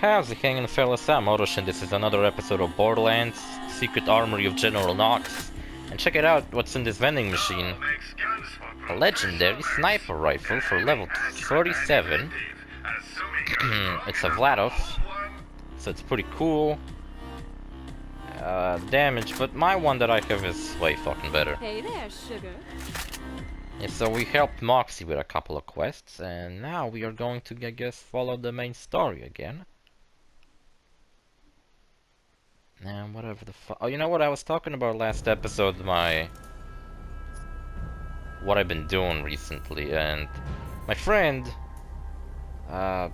How's it hanging, fellas? I'm OrosZ, and this is another episode of Borderlands, Secret Armory of General Knoxx. And check it out, what's in this vending machine. A legendary sniper rifle for level 37. It's a Vladov, so it's pretty cool. Damage, but my one that I have is way fucking better. Hey there, sugar. Yeah, so we helped Moxie with a couple of quests, and now we are going to, I guess, follow the main story again. And whatever the fuck. Oh, you know what I was talking about last episode? What I've been doing recently, and my friend has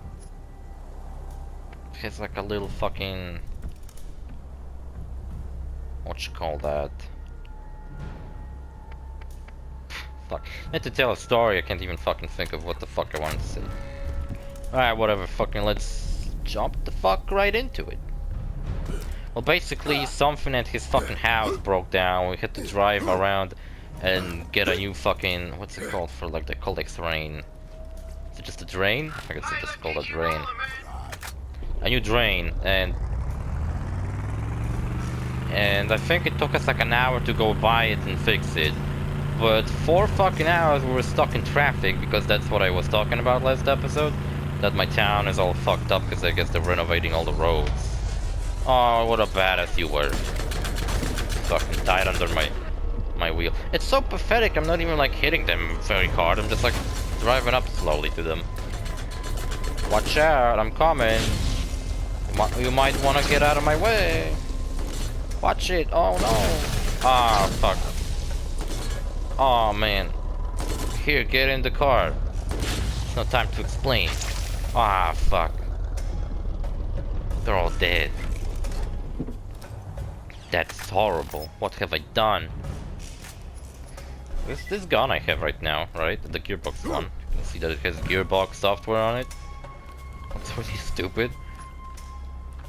like a little fucking, what you call that? Fuck. I had to tell a story, I can't even fucking think of what the fuck I wanted to say. Alright, whatever, fucking let's jump the fuck right into it. Well, basically, something at his fucking house broke down. We had to drive around and get a new fucking, what's it called for like the collects rain? Is it just a drain? I guess it's just called a drain. A new drain, and I think it took us like an hour to go buy it and fix it. But 4 fucking hours we were stuck in traffic, because that's what I was talking about last episode. That my town is all fucked up because I guess they're renovating all the roads. Oh, what a badass you were. Fucking died under my wheel. It's so pathetic, I'm not even like hitting them very hard, I'm just like driving up slowly to them. Watch out, I'm coming. You might want to get out of my way. Watch it, oh no. Ah, fuck. Oh man. Here, get in the car. It's no time to explain. Ah, fuck. They're all dead. That's horrible. What have I done? This gun I have right now, right? The gearbox one. You can see that it has gearbox software on it. That's really stupid.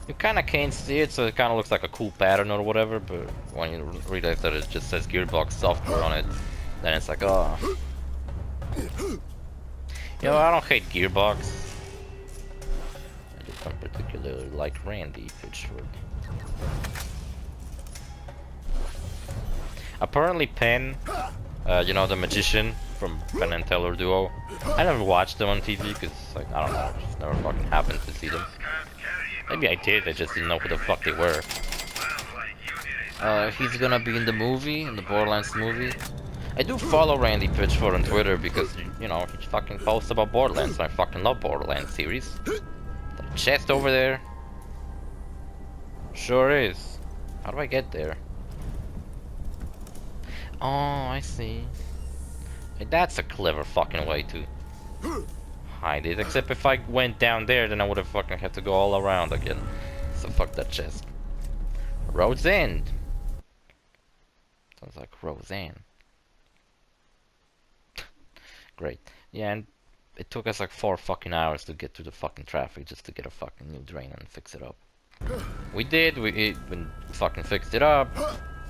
You kinda can't see it, so it kinda looks like a cool pattern or whatever, but when you realize that it just says gearbox software on it, then it's like, oh. You know, I don't hate gearbox. I just don't particularly like Randy Pitchford. Apparently Penn, you know, the magician from Penn and Teller duo. I never watched them on TV because, like, I don't know, it just never fucking happened to see them. Maybe I did, I just didn't know who the fuck they were. He's gonna be in the movie, in the Borderlands movie. I do follow Randy Pitchford on Twitter because, you know, he fucking posts about Borderlands, and I fucking love Borderlands series. The chest over there. Sure is. How do I get there? Oh, I see. That's a clever fucking way to hide it. Except if I went down there, then I would have fucking had to go all around again. So fuck that chest. Road's End. Sounds like Roseanne. Great. Yeah, and it took us like 4 fucking hours to get through the fucking traffic just to get a fucking new drain and fix it up. We did. We fucking fixed it up.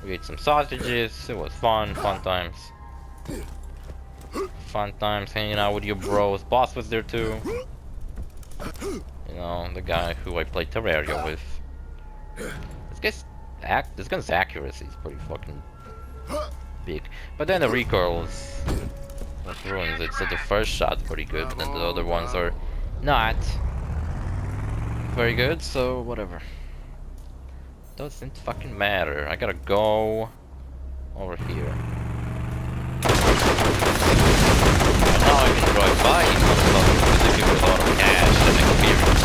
We ate some sausages, it was fun times. Fun times hanging out with your bros. Boss was there too. You know, the guy who I played Terraria with. This gun's accuracy is pretty fucking big. But then the recoil is what ruins it. So the first shot's pretty good, but then the other ones are not very good, so whatever. Doesn't fucking matter. I gotta go over here. And now I can drive by these motherfuckers because they give me a lot of cash and experience.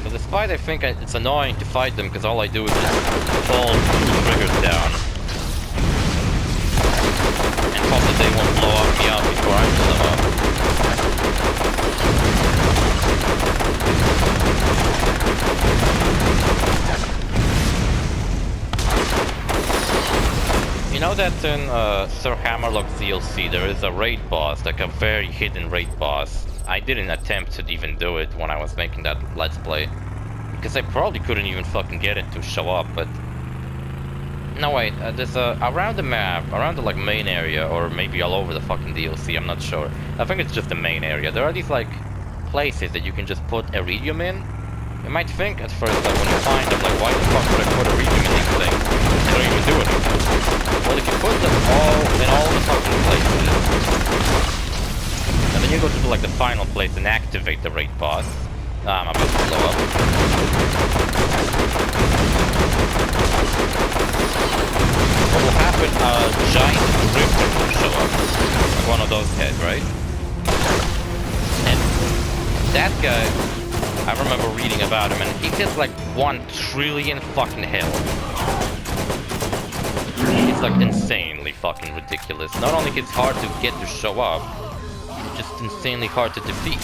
But despite I think it's annoying to fight them because all I do is just hold the triggers down and hope that they won't blow up me up before I blow them up. You know that in Sir Hammerlock's DLC there is a raid boss, like a very hidden raid boss. I didn't attempt to even do it when I was making that Let's Play. Because I probably couldn't even fucking get it to show up, but... No wait, there's around the map, around the like main area, or maybe all over the fucking DLC, I'm not sure. I think it's just the main area. There are these like places that you can just put iridium in. You might think at first that when you find them, like, why the fuck would I put iridium in these things? They don't even do anything. Well, if you put them all in all the fucking places, and then you go to like the final place and activate the raid boss. I'm about to blow up. What will happen? A giant drifter will show up. Like one of those guys, right? And that guy, I remember reading about him, and he gets like 1 trillion fucking health. It's like insanely fucking ridiculous. Not only is it hard to get to show up, it's just insanely hard to defeat.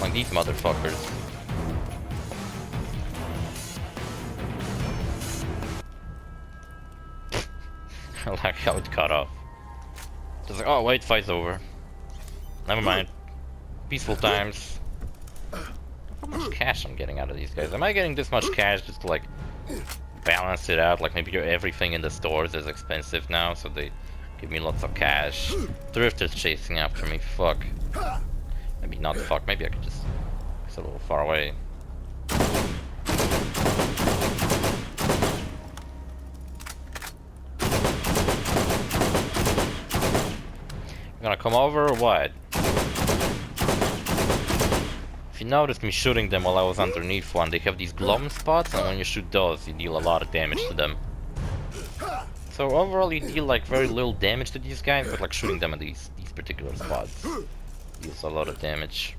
Like these motherfuckers. I like how it cut off. Just like, oh wait, fight's over. Never mind. Peaceful times. How much cash I'm getting out of these guys? Am I getting this much cash just to like balance it out? Like maybe everything in the stores is expensive now, so they give me lots of cash. Drifter's chasing after me, fuck. Maybe not fuck, maybe I could just... It's a little far away. You gonna come over or what? If you noticed me shooting them while I was underneath one, they have these glum spots, and when you shoot those, you deal a lot of damage to them. So overall, you deal like very little damage to these guys, but like shooting them at these particular spots deals a lot of damage.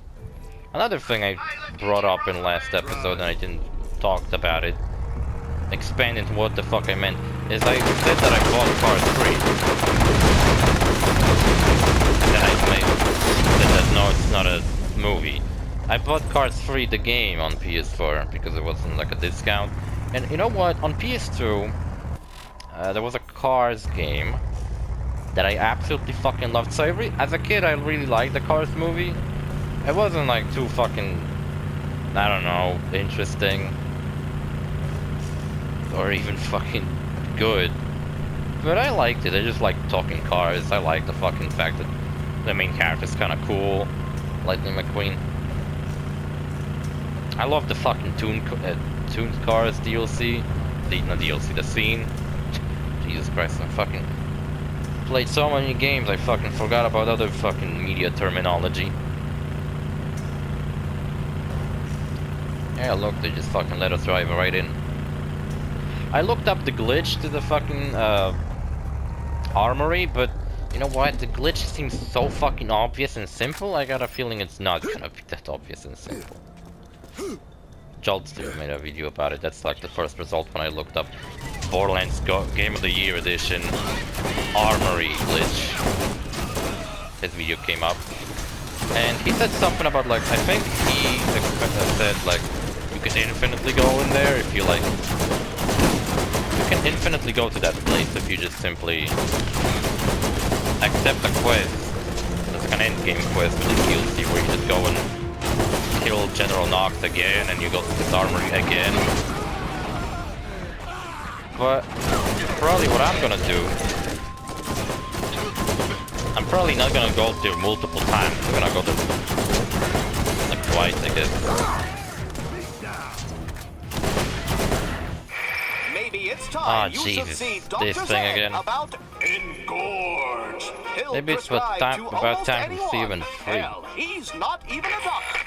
Another thing I brought up in last episode, and I didn't talk about it, expand into what the fuck I meant, is I said that I bought Cars 3. Then I said that no, it's not a movie. I bought Cars 3, the game, on PS4 because it wasn't like a discount. And you know what? On PS2, there was a Cars game that I absolutely fucking loved. So as a kid, I really liked the Cars movie. It wasn't like too fucking, I don't know, interesting or even fucking good. But I liked it. I just liked talking cars. I liked the fucking fact that the main character's kind of cool, Lightning McQueen. I love the fucking Tuned Cars DLC. Not DLC, the scene. Jesus Christ, I fucking played so many games, I fucking forgot about other fucking media terminology. Yeah, look, they just fucking let us drive right in. I looked up the glitch to the fucking Armory, but you know what? The glitch seems so fucking obvious and simple, I got a feeling it's not gonna be that obvious and simple. Joltster made a video about it. That's like the first result when I looked up Borderlands Game of the Year Edition Armory glitch. His video came up, and he said something about like, I think he said like you can infinitely go in there if you like. You can infinitely go to that place if you just simply accept a quest. It's like an endgame quest with a DLC where you just go and kill General Knoxx again, and you go to this armory again. But probably what I'm gonna do, I'm probably not gonna go there multiple times. I'm gonna go there like twice, I guess. Maybe it's time you should Jesus, see this thing again. About Engorge. Maybe it's about time to see him in free. Hell, he's not even a doctor.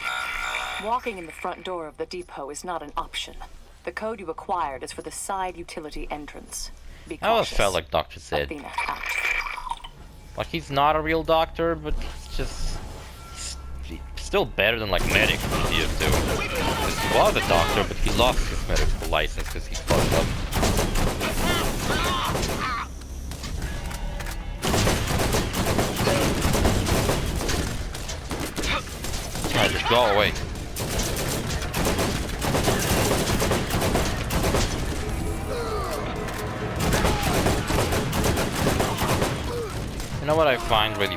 Walking in the front door of the depot is not an option. The code you acquired is for the side utility entrance. Be cautious. I always felt like Dr. said. Athena out. Like he's not a real doctor, but he's just still better than like medics in TF2. He was a doctor, but he lost his medical license because he fucked up. Alright, just go away. You know what I find really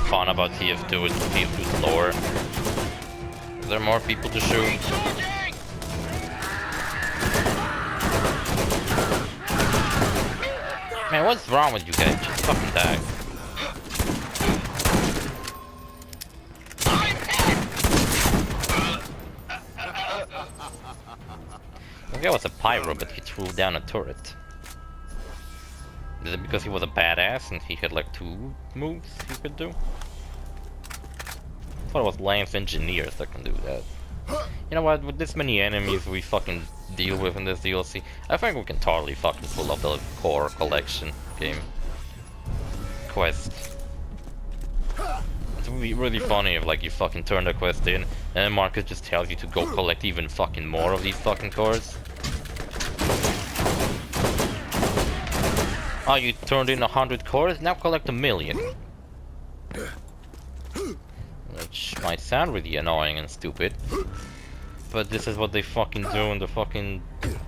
fun about TF2 is TF2's lore. Is there more people to shoot? Man, what's wrong with you guys? Just fucking die. guy was a pyro, but he threw down a turret. Is it because he was a badass and he had like 2 moves he could do? I thought it was Lance engineers that can do that. You know what, with this many enemies we fucking deal with in this DLC, I think we can totally fucking pull up the core collection game quest. It would be really funny if like you fucking turn the quest in and then Marcus just tells you to go collect even fucking more of these fucking cores. Oh, you turned in 100 cores? Now collect 1,000,000. Which might sound really annoying and stupid, but this is what they fucking do in the fucking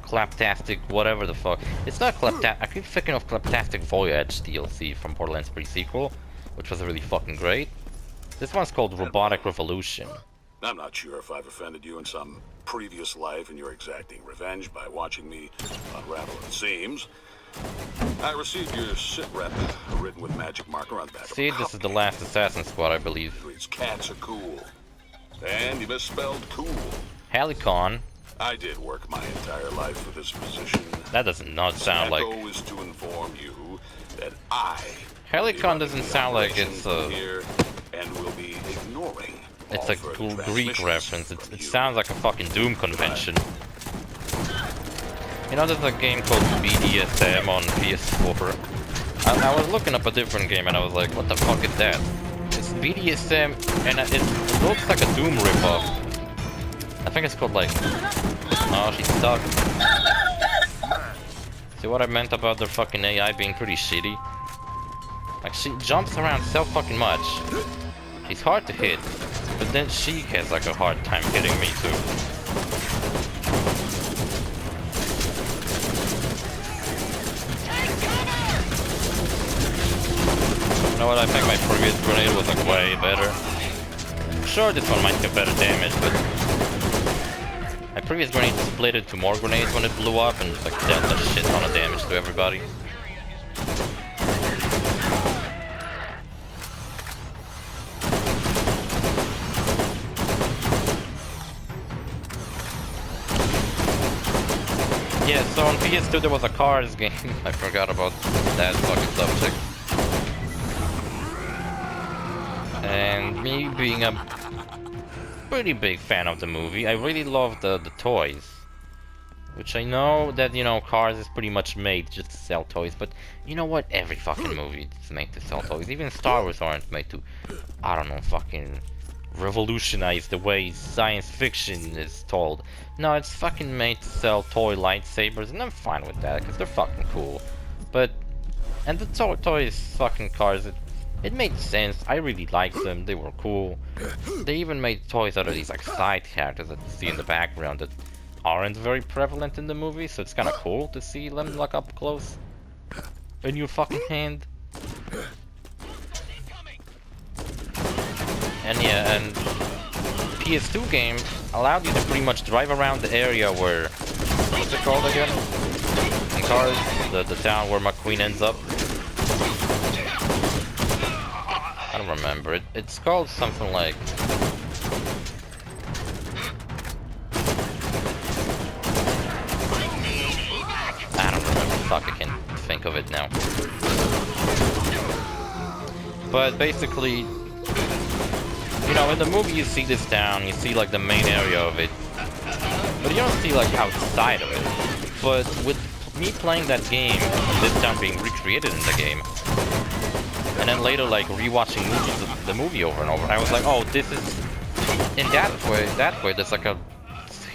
Claptastic whatever the fuck. It's not Claptastic, I keep thinking of Claptastic Voyage DLC from Borderlands pre-sequel, which was really fucking great. This one's called Robotic Revolution. I'm not sure if I've offended you in some previous life and you're exacting revenge by watching me unravel the seams. I received your sit rep, written with magic marker on the back. See, this is the last Assassin Squad, I believe. These cats are cool. And you misspelled cool. Helicon. I did work my entire life for this position. That does not sound like... My goal is to inform you that I... Helicon doesn't sound like it's a... Here and will be ignoring it's a cool Greek reference. It sounds like a fucking Doom convention. You know, there's a game called BDSM on PS4. I was looking up a different game and I was like, what the fuck is that? It's BDSM and it looks like a Doom ripoff. I think it's called like... Oh, she's stuck. See what I meant about their fucking AI being pretty shitty? Like, she jumps around so fucking much. She's hard to hit, but then she has like a hard time hitting me too. You know what, I think my previous grenade was like way better. Sure, this one might get better damage, but my previous grenade split into more grenades when it blew up and like dealt a shit ton of damage to everybody. Yeah, so on PS2 there was a Cars game. I forgot about that fucking subject. And me being a pretty big fan of the movie, I really loved the toys. Which I know that, you know, Cars is pretty much made just to sell toys, but you know what? Every fucking movie is made to sell toys. Even Star Wars aren't made to, I don't know, fucking revolutionize the way science fiction is told. No, it's fucking made to sell toy lightsabers, and I'm fine with that, because they're fucking cool. But, and the toys fucking Cars, it made sense. I really liked them, they were cool. They even made toys out of these like side characters that you see in the background that aren't very prevalent in the movie, so it's kind of cool to see them like up close in your fucking hand. And yeah, and PS2 game allowed you to pretty much drive around the area where, what's it called again? In Cars, the town where McQueen ends up. I don't remember. It's called something like... I don't remember. Fuck, I can't think of it now. But basically, you know, in the movie you see this town, you see like the main area of it, but you don't see like outside of it. But with me playing that game, and this town being recreated in the game, and then later like rewatching the movie over and over, I was like, oh, this is, in that way there's like a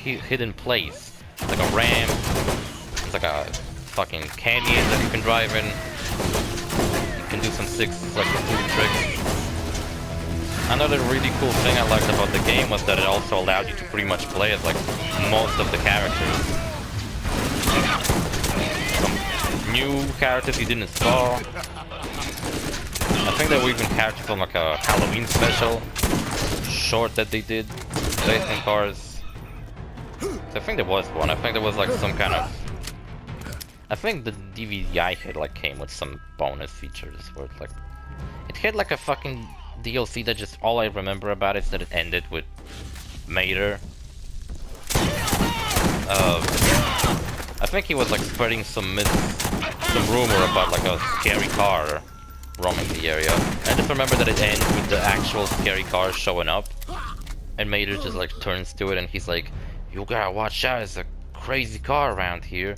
hidden place, like a ramp, it's like a fucking canyon that you can drive in, you can do some sick like cool tricks. Another really cool thing I liked about the game was that it also allowed you to pretty much play as like most of the characters. Some new characters you didn't saw. I think there were even characters from like a Halloween special short that they did based on Cars. So I think there was one. I think there was like some kind of... I think the DVD I had like came with some bonus features where it's like... It had like a fucking DLC that just all I remember about it is that it ended with Mater. I think he was like spreading some rumor about like a scary car roaming the area. I just remember that it ends with the actual scary car showing up, and Mater just like turns to it and he's like, "You gotta watch out, there's a crazy car around here."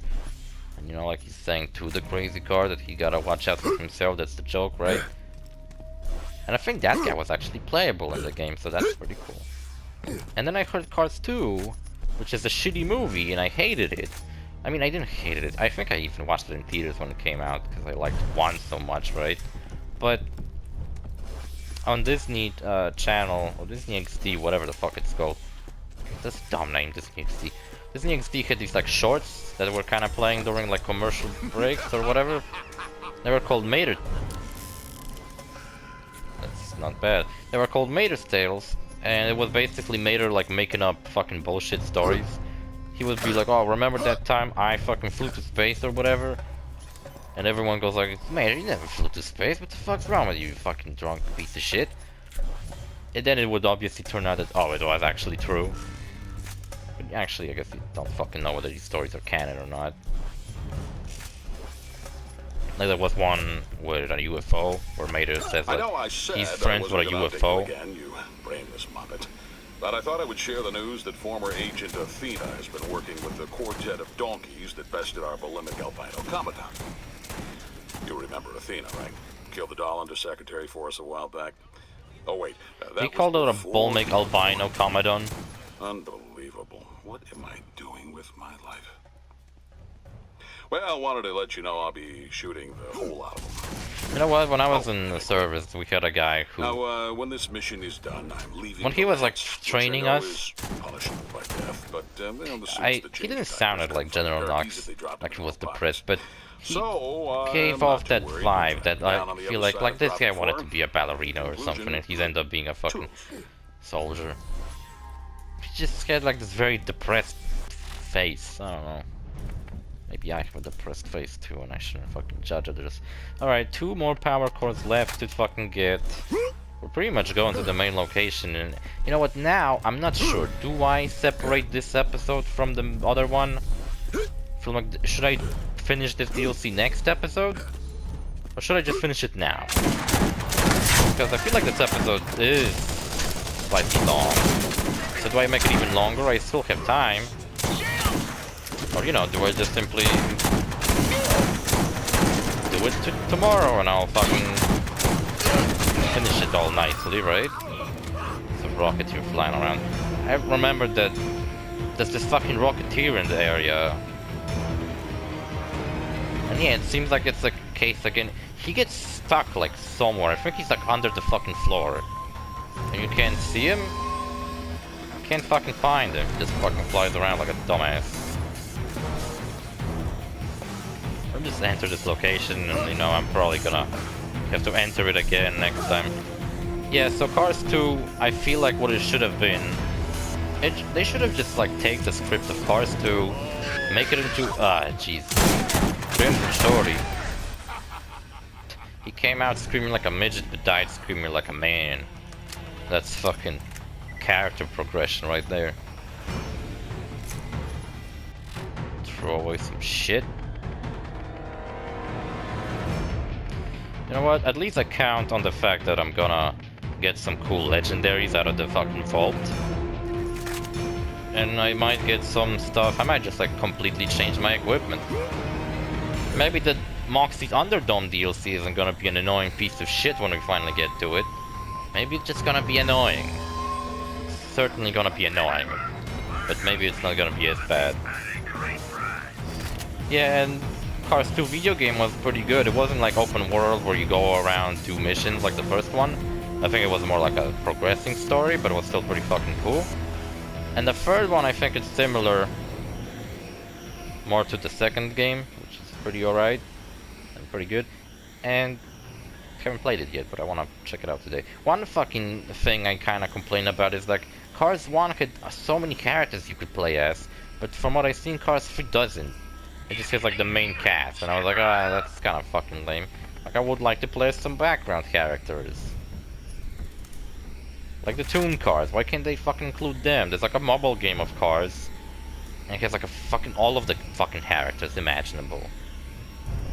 And you know, like he's saying to the crazy car that he gotta watch out for himself. That's the joke, right? And I think that guy was actually playable in the game, so that's pretty cool. And then I heard Cars 2, which is a shitty movie, and I hated it. I mean, I didn't hate it. I think I even watched it in theaters when it came out, because I liked 1 so much, right? But on Disney Channel, or Disney XD, whatever the fuck it's called. That's a dumb name, Disney XD. Disney XD had these like shorts that were kind of playing during like commercial breaks or whatever. They were called Mater. That's not bad. They were called Mater's Tales, and it was basically Mater like making up fucking bullshit stories. He would be like, "Oh, remember that time I fucking flew to space or whatever?" And everyone goes like, "Mater, you never flew to space. What the fuck's wrong with you, you fucking drunk piece of shit?" And then it would obviously turn out that, oh, it was actually true. But actually, I guess you don't fucking know whether these stories are canon or not. Like there was one with a UFO where Mater says that he's friends with a UFO. Again, you brainless muppet. But I thought I would share the news that former Agent Athena has been working with the quartet of donkeys that bested our bulimic albino automaton. You remember Athena, right? Killed the doll under Secretary for us a while back. Oh wait, that he called it a bulimic albino automaton. Unbelievable. What am I doing with my life? Well, I wanted to let you know I'll be shooting the whole lot of them. You know what? When I was in the service, we had a guy who... Now, when this mission is done, I'm leaving... When he was, like, training us... Punishable by death, but, he didn't sound like General Knoxx, like he was depressed, but he gave I'm off not that too worried. vibe that Down I on the feel other like side this of guy the wanted to platform. be a ballerina or Conclusion, something, and he's ended up being a fucking two. soldier. He just had like this very depressed face. I don't know. Maybe I have a depressed face too, and I shouldn't fucking judge others. Alright, 2 more power cores left to fucking get. We're pretty much going to the main location, and you know what? Now I'm not sure. Do I separate this episode from the other one? Feel like should I finish this DLC next episode, or should I just finish it now? Because I feel like this episode is slightly long. So do I make it even longer? I still have time. Or, you know, do I just simply do it tomorrow and I'll fucking finish it all nicely, right? There's a rocketeer flying around. I remember that there's this fucking rocketeer in the area. And yeah, it seems like it's a case again. He gets stuck like somewhere. I think he's like under the fucking floor. And you can't see him? Can't fucking find him. He just fucking flies around like a dumbass. I'll just enter this location and, you know, I'm probably gonna have to enter it again next time. Yeah, so Cars 2, I feel like what it should have been... they should have just, like, take the script of Cars 2, make it into... jeez. Crimson Story. He came out screaming like a midget, but died screaming like a man. That's fucking character progression right there. Throw away some shit. You know what? At least I count on the fact that I'm gonna get some cool legendaries out of the fucking vault. And I might get some stuff. I might just like completely change my equipment. Maybe the Moxie's Underdome DLC isn't gonna be an annoying piece of shit when we finally get to it. Maybe it's just gonna be annoying. It's certainly gonna be annoying. But maybe it's not gonna be as bad. Yeah, and Cars 2 video game was pretty good. It wasn't like open world where you go around do missions like the first one. I think it was more like a progressing story, but it was still pretty fucking cool. And the third one, I think it's similar more to the second game, which is pretty alright and pretty good. And I haven't played it yet, but I want to check it out today. One fucking thing I kind of complain about is like Cars 1 had so many characters you could play as, but from what I've seen, Cars 3 doesn't. It just has like the main cast, and I was like, ah, that's kind of fucking lame. Like I would like to play as some background characters. Like the Toon Cars, why can't they fucking include them? There's like a mobile game of Cars. And it has like a fucking all of the fucking characters imaginable.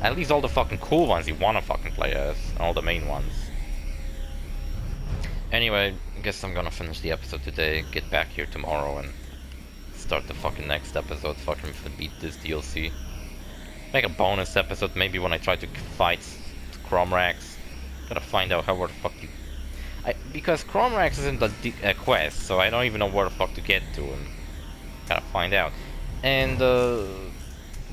At least all the fucking cool ones you wanna fucking play as, all the main ones. Anyway, I guess I'm gonna finish the episode today, get back here tomorrow and start the fucking next episode, fucking beat this DLC. Make a bonus episode maybe when I try to fight Cromrax. Gotta find out how where the fuck you... because Cromrax isn't a quest, so I don't even know where the fuck to get to, and gotta find out. And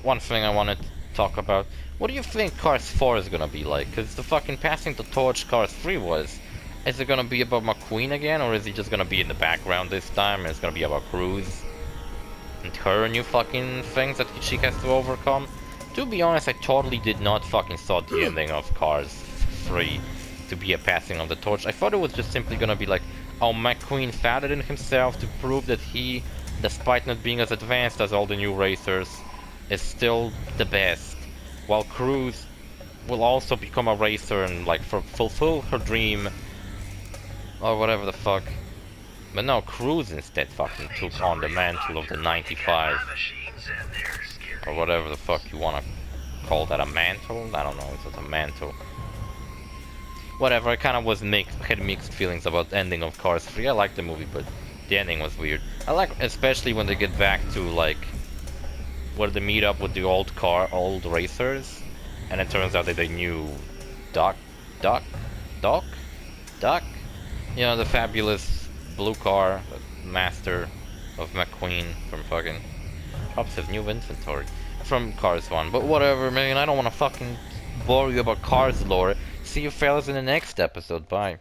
one thing I wanted to talk about, what do you think Cars 4 is gonna be like? Cause the fucking passing the torch Cars 3 was. Is it gonna be about McQueen again, or is he just gonna be in the background this time and it's gonna be about Cruz? And her new fucking things that she has to overcome? To be honest, I totally did not fucking thought the ending of Cars 3 to be a passing of the torch. I thought it was just simply gonna be like, oh, McQueen found it in himself to prove that he, despite not being as advanced as all the new racers, is still the best. While Cruz will also become a racer and like fulfill her dream or whatever the fuck. But no, Cruz instead fucking took on the mantle of the 95. Or whatever the fuck you wanna call that, a mantle? I don't know, it's just a mantle. Whatever, I kinda had mixed feelings about the ending of Cars 3. I liked the movie, but the ending was weird. I like especially when they get back to like where they meet up with the old racers, and it turns out that they knew Doc? You know, the fabulous blue car, the master of McQueen from fucking Shops have new inventory from Cars 1. But whatever, man, I don't want to fucking bore you about Cars lore. See you fellas in the next episode. Bye.